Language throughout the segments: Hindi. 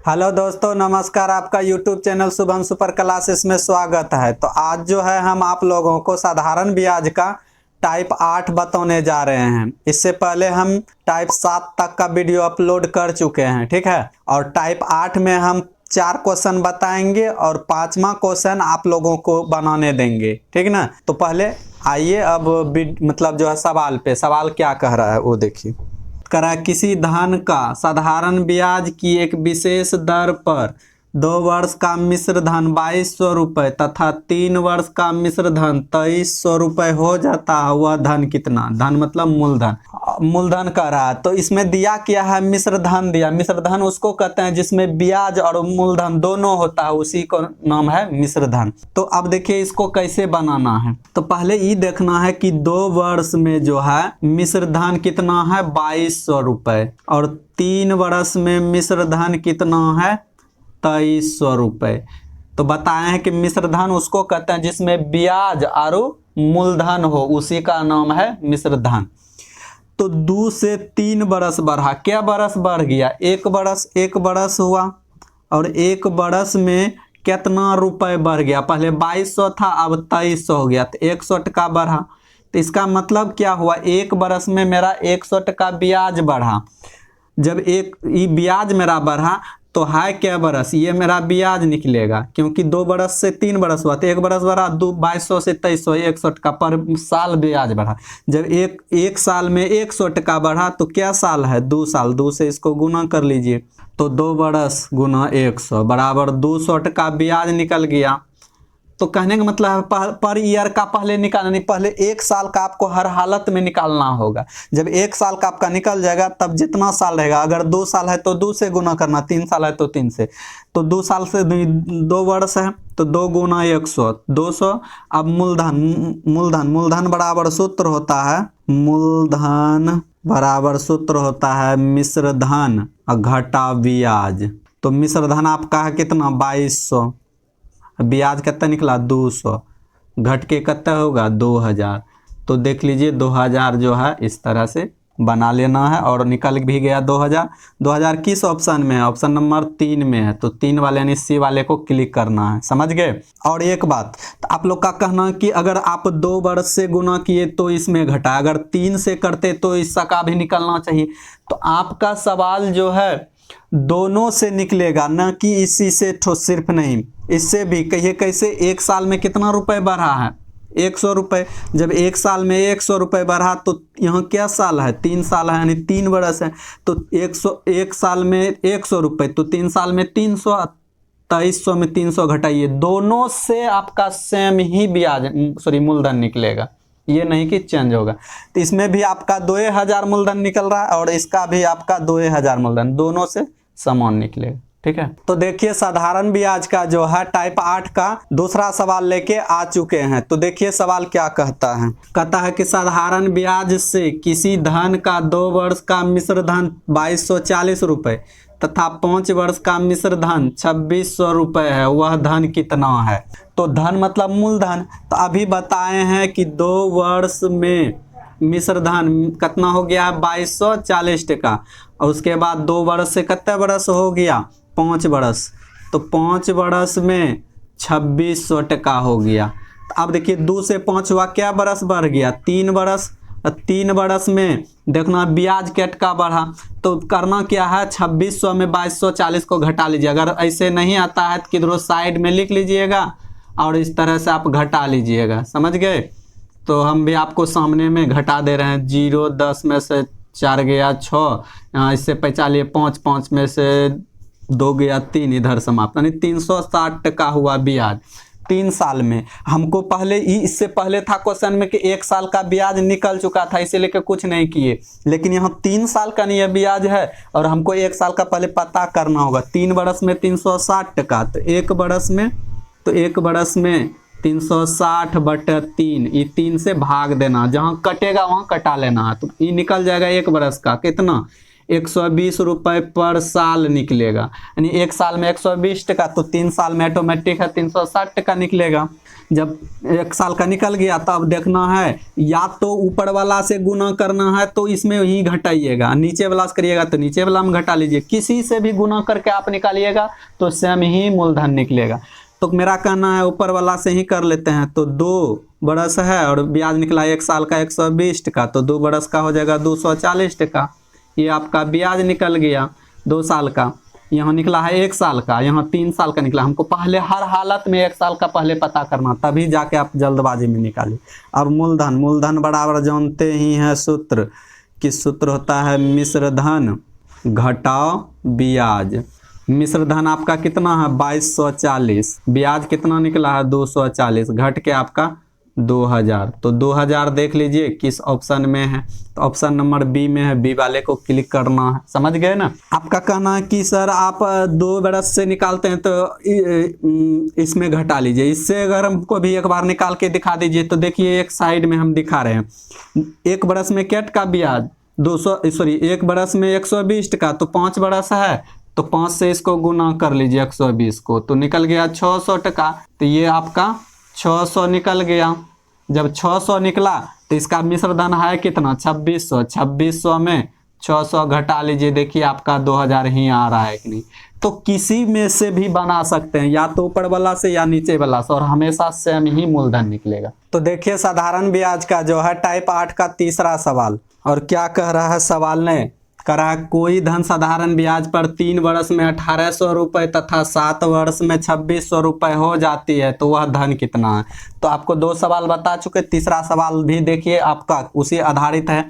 हेलो दोस्तों, नमस्कार। आपका YouTube channel Shubham super classes में स्वागत है। तो आज जो है हम आप लोगों को साधारण ब्याज का टाइप 8 बताने जा रहे हैं। इससे पहले हम टाइप 7 तक का वीडियो अपलोड कर चुके हैं, ठीक है। और टाइप 8 में हम 4 क्वेश्चन बताएंगे और 5वां क्वेश्चन आप लोगों को बनाने देंगे, ठीक ना। तो पहले आइए अब मतलब जो है सवाल क्या कह रहा है वो देखिए। करा किसी धन का साधारण ब्याज की एक विशेष दर पर 2 वर्ष का मिश्र धन 2200 रुपये तथा 3 वर्ष का मिश्र धन 2300 रुपये हो जाता है। वह धन कितना? धन मतलब मूलधन कह रहा है। तो इसमें दिया क्या है? मिश्र धन दिया। मिश्र धन उसको कहते हैं जिसमें ब्याज और मूलधन दोनों होता है, उसी को नाम है मिश्र धन। तो अब देखिए इसको कैसे बनाना है। तो पहले ये देखना है कि 2 वर्ष में जो है मिश्र धन कितना है 2200 रुपये और 3 वर्ष में मिश्र धन कितना है 2300 रुपये। तो बताए हैं कि मिश्र धन उसको कहते हैं जिसमें ब्याज और मूलधन हो, उसी का नाम है मिश्र धन। तो 2 से 3 बरस बढ़ा। क्या बरस बढ़ गया? 1 बरस हुआ और 1 बरस में कितना रुपए बढ़ गया? पहले 2200 था, अब 2300 हो गया, तो 100 टका बढ़ा। तो इसका मतलब क्या हुआ? 1 बरस में मेरा 100 टका ब्याज बढ़ा। जब ये ब्याज मेरा बढ़ा तो है क्या बरस? ये मेरा ब्याज निकलेगा, क्योंकि 2 बरस से 3 बरस हुआ तो 1 बरस बढ़ा। 2200 से 2300, 100 टका पर साल ब्याज बढ़ा। जब एक साल में 100 टका बढ़ा तो क्या साल है? 2 साल। 2 से इसको गुना कर लीजिए तो 2 बरस गुना 100 बराबर 200 टका ब्याज निकल गया। तो कहने का मतलब है पर ईयर का पहले निकालना नहीं, पहले 1 साल का आपको हर हालत में निकालना होगा। जब 1 साल का आपका निकल जाएगा तब जितना साल रहेगा, अगर 2 साल है तो 2 से गुना करना, 3 साल है तो 3 से। तो 2 साल से 2 वर्ष है तो 2 गुना 100 200। अब मूलधन बराबर सूत्र होता है, मूलधन बराबर सूत्र होता है मिश्र धन घटा ब्याज। तो मिश्र धन आपका है कितना? 2200। ब्याज कितना निकला? 200। घट के कितना होगा? 2000। तो देख लीजिए 2000 जो है इस तरह से बना लेना है और निकल भी गया 2000। 2000 किस ऑप्शन में है? ऑप्शन नंबर 3 में है। तो 3 वाले यानी सी वाले को क्लिक करना है, समझ गए। और एक बात, तो आप लोग का कहना कि अगर आप 2 वर्ष से गुना किए तो इसमें घटा, अगर 3 से करते तो इसका भी निकलना चाहिए। तो आपका सवाल जो है दोनों से निकलेगा, ना कि इसी से सिर्फ नहीं, इससे भी। कहिए कैसे? 1 साल में कितना रुपए बढ़ा है? 100 रुपये। जब 1 साल में 100 रुपये बढ़ा तो यहाँ क्या साल है? 3 साल है, यानी 3 बरस है। तो 1 साल में 100 रुपये तो 3 साल में 300। 2300 में 300 घटाइए, दोनों से आपका सेम ही ब्याज मूलधन निकलेगा, ये नहीं कि चेंज होगा। तो इसमें भी आपका 2000 मूलधन निकल रहा है और इसका भी आपका 2000 मूलधन, दोनों से समान निकलेगा, ठीक है। तो देखिए साधारण ब्याज का जो है टाइप 8 का दूसरा सवाल लेके आ चुके हैं। तो देखिए सवाल क्या कहता है। कहता है कि साधारण ब्याज से किसी धन का 2 वर्ष का मिश्र धन 2240 रुपये तथा 5 वर्ष का मिश्र धन 2600 रुपये है, वह धन कितना है? तो धन मतलब मूलधन। तो अभी बताए हैं कि 2 वर्ष में मिश्र धन कितना हो गया है? 2240 टका। और उसके बाद 2 वर्ष से कितने बरस हो गया? 5 बरस। तो 5 बरस में 2600 टका हो गया। तो अब देखिए 2 से 5 हुआ, क्या बरस बढ़ गया? 3 बरस। 3 बरस में देखना ब्याज के टका बढ़ा। तो करना क्या है? 2600 में 2240 को घटा लीजिए। अगर ऐसे नहीं आता है तो किधरों साइड में लिख लीजिएगा और इस तरह से आप घटा लीजिएगा, समझ गए। तो हम भी आपको सामने में घटा दे रहे हैं। 0 10 में से 4 गया 6, यहाँ इससे 45 5 5 में से 2 गया 3, इधर समाप्त, यानी 360 टका हुआ ब्याज 3 साल में। हमको पहले ही इससे पहले था क्वेश्चन में कि 1 साल का ब्याज निकल चुका था, इसे लेकर कुछ नहीं किए। लेकिन यहाँ 3 साल का नहीं ब्याज है और हमको 1 साल का पहले पता करना होगा। 3 बरस में 360 टका, तो 1 बरस में 360/3, ये 3 से भाग देना, जहाँ कटेगा वहाँ कटा लेना है। तो ये निकल जाएगा 1 बरस का कितना? 120 रुपये पर साल निकलेगा। यानी एक साल में 120 टका, तो 3 साल में ऑटोमेटिक है 360 टका निकलेगा। जब एक साल का निकल गया तब देखना है, या तो ऊपर वाला से गुना करना है तो इसमें ही घटाइएगा, नीचे वाला से करिएगा तो नीचे वाला में घटा लीजिए, किसी से भी गुना करके आप निकालिएगा तो सेम ही मूलधन निकलेगा। तो मेरा कहना है ऊपर वाला से ही कर लेते हैं। तो 2 बरस है और ब्याज निकला एक साल का 120 टका, तो 2 बरस का हो जाएगा 240 टका। ये आपका ब्याज निकल गया 2 साल का। यहाँ निकला है 1 साल का, यहाँ 3 साल का निकला। हमको पहले हर हालत में 1 साल का पहले पता करना, तभी जाके आप जल्दबाजी में निकालिए। अब मूलधन बराबर जानते ही हैं सूत्र, किस सूत्र होता है, मिश्र धन घटाओ ब्याज। मिश्र धन आपका कितना है 2240, ब्याज कितना निकला है 240, घट के आपका 2000। तो 2000 देख लीजिए किस ऑप्शन में है, तो ऑप्शन नंबर बी में है, बी वाले को क्लिक करना है। समझ गए ना। आपका कहना है कि सर आप 2 बरस से निकालते हैं तो इसमें घटा लीजिए, इससे अगर हमको भी एक बार निकाल के दिखा दीजिए। तो देखिए एक साइड में हम दिखा रहे हैं, 1 बरस में क्या टका ब्याज 1 बरस में 120 टका, तो 5 बरस है तो 5 से इसको गुना कर लीजिए 120 को, तो निकल गया 600 टका। तो ये आपका 600 निकल गया। जब 600 निकला तो इसका मिश्र धन है कितना 2600, 2600 में 600 घटा लीजिए, देखिए आपका 2000 ही आ रहा है कि नहीं। तो किसी में से भी बना सकते हैं, या तो ऊपर वाला से या नीचे वाला से, और हमेशा सेम ही मूलधन निकलेगा। तो देखिए साधारण ब्याज का जो है टाइप 8 का तीसरा सवाल, और क्या कह रहा है सवाल ने, करा कोई धन साधारण ब्याज पर 3 वर्ष में 1800 रुपये तथा 7 वर्ष में 2600 रुपये हो जाती है, तो वह धन कितना है। तो आपको 2 सवाल बता चुके, तीसरा सवाल भी देखिए आपका उसी आधारित है।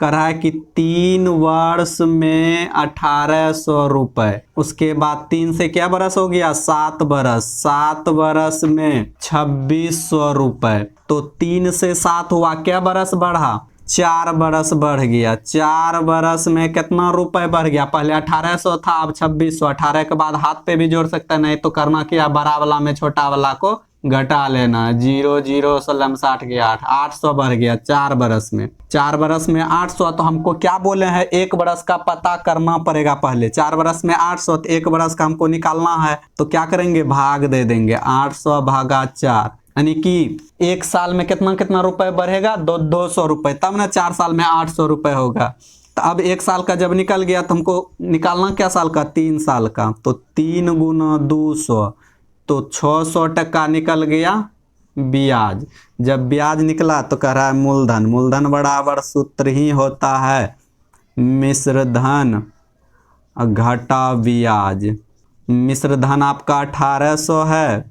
कह रहा है कि 3 वर्ष में 1800 रुपये, उसके बाद 3 से क्या बरस हो गया 7 बरस, 7 बरस में 2600 रुपये, तो 3 से 7 हुआ, क्या बरस बढ़ा 4 बरस बढ़ गया। 4 बरस में कितना रुपए बढ़ गया, पहले 1800 था अब 2600, 18 के बाद हाथ पे भी जोड़ सकता है, नहीं तो करना क्या बड़ा वाला में छोटा वाला को घटा लेना, 0 0 16 60 गया 8, 800 बढ़ गया 4 बरस में। 4 बरस में 800, तो हमको क्या बोले हैं 1 बरस का पता करना पड़ेगा पहले। 4 बरस में 800, तो 1 बरस का हमको निकालना है, तो क्या करेंगे भाग दे देंगे, 800 भागा 4, यानी कि 1 साल में कितना कितना रुपए बढ़ेगा 200 रुपये, तब ना 4 साल में 800 रुपये होगा। तो अब 1 साल का जब निकल गया तो हमको निकालना क्या साल का 3 साल का, तो 3 गुना 200, तो 600 टका निकल गया ब्याज। जब ब्याज निकला तो कह रहा है मूलधन बराबर सूत्र ही होता है मिश्र धन घटा ब्याज। मिश्र धन आपका 1800 है,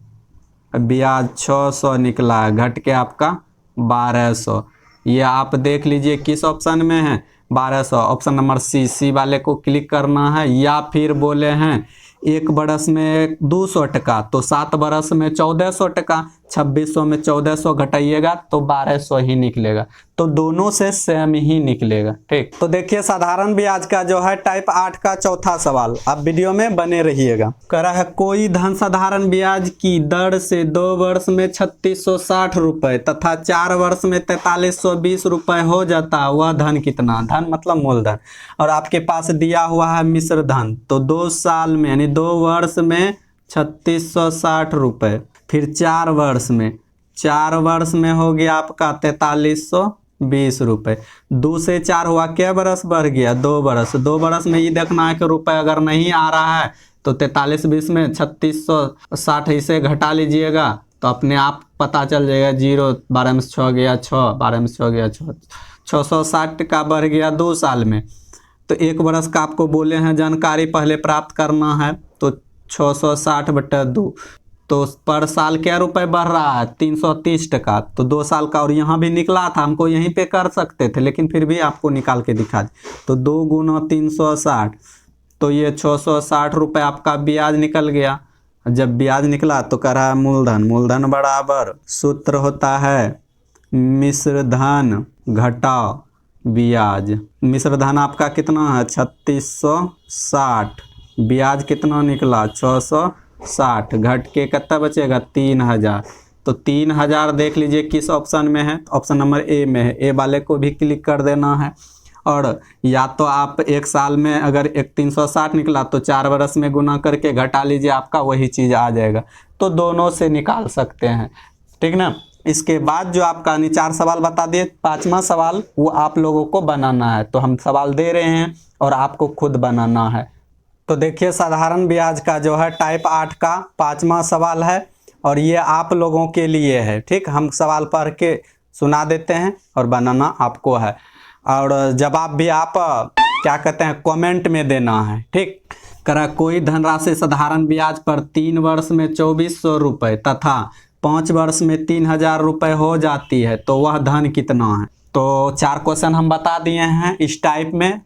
ब्याज 600 निकला, घट के आपका 1200। ये आप देख लीजिए किस ऑप्शन में है 1200, ऑप्शन नंबर सी वाले को क्लिक करना है। या फिर बोले हैं 1 बरस में 200 टका, तो 7 बरस में 1400 टका, 2600 में 1400 घटाइएगा तो 1200 ही निकलेगा। तो दोनों से सेम ही निकलेगा। ठीक, तो देखिए साधारण ब्याज का जो है टाइप 8 का चौथा सवाल, आप वीडियो में बने रहिएगा। कह रहा है कोई धन साधारण ब्याज की दर से 2 वर्ष में 3660 रुपये तथा 4 वर्ष में 4320 रुपये हो जाता, वह धन कितना। धन मतलब मूलधन, और आपके पास दिया हुआ है मिश्र धन, तो 2 साल में यानी 2 वर्ष में 3660 रुपये, फिर 4 वर्ष में हो गया आपका 4320 रुपये। 2 से 4 हुआ, क्या बरस बढ़ गया 2 बरस। 2 बरस में ये देखना है कि रुपये अगर नहीं आ रहा है तो 4320 में 3660 इसे घटा लीजिएगा, तो अपने आप पता चल जाएगा। 0 12 में 6 गया 6, 12 में 6 गया 6, 660 का बढ़ गया 2 साल में। तो 1 बरस का आपको बोले हैं जानकारी पहले प्राप्त करना है, तो 660/2, तो पर साल क्या रुपए बढ़ रहा है 330 टका, तो 2 साल का। और यहाँ भी निकला था, हमको यहीं पे कर सकते थे लेकिन फिर भी आपको निकाल के दिखा दी। तो 2 गुना 360, तो ये 660 रुपये आपका ब्याज निकल गया। जब ब्याज निकला तो कह रहा है मूलधन बराबर सूत्र होता है मिश्र धन घटाओ ब्याज। मिश्र धन आपका कितना है 3660, ब्याज कितना निकला 660, घट के कितना बचेगा 3000। तो 3000 देख लीजिए किस ऑप्शन में है, ऑप्शन नंबर ए में है। ए वाले को भी क्लिक कर देना है। और या तो आप एक साल में अगर एक 360 निकला तो 4 वर्ष में गुना करके घटा लीजिए, आपका वही चीज़ आ जाएगा। तो दोनों से निकाल सकते हैं, ठीक ना। इसके बाद जो आपका 4 सवाल बता दिए, 5वां सवाल वो आप लोगों को बनाना है। तो हम सवाल दे रहे हैं और आपको खुद बनाना है। तो देखिए साधारण ब्याज का जो है टाइप 8 का 5वां सवाल है और ये आप लोगों के लिए है, ठीक। हम सवाल पढ़ के सुना देते हैं और बनाना आपको है, और जवाब भी आप क्या कहते हैं कमेंट में देना है, ठीक। करा कोई धनराशि साधारण ब्याज पर 3 वर्ष में 2400 रुपये तथा 5 वर्ष में 3000 रुपये हो जाती है तो वह धन कितना है। तो 4 क्वेश्चन हम बता दिए हैं इस टाइप में,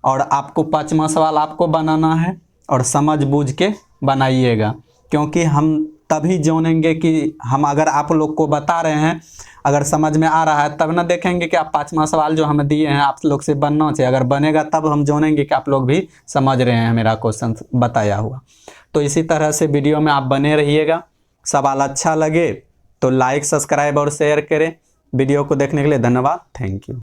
और आपको 5वां सवाल आपको बनाना है और समझ बूझ के बनाइएगा, क्योंकि हम तभी जानेंगे कि हम अगर आप लोग को बता रहे हैं अगर समझ में आ रहा है तब ना देखेंगे कि आप 5वां सवाल जो हमें दिए हैं आप लोग से बनना चाहिए। अगर बनेगा तब हम जानेंगे कि आप लोग भी समझ रहे हैं मेरा क्वेश्चन बताया हुआ। तो इसी तरह से वीडियो में आप बने रहिएगा। सवाल अच्छा लगे तो लाइक, सब्सक्राइब और शेयर करें। वीडियो को देखने के लिए धन्यवाद। Thank you.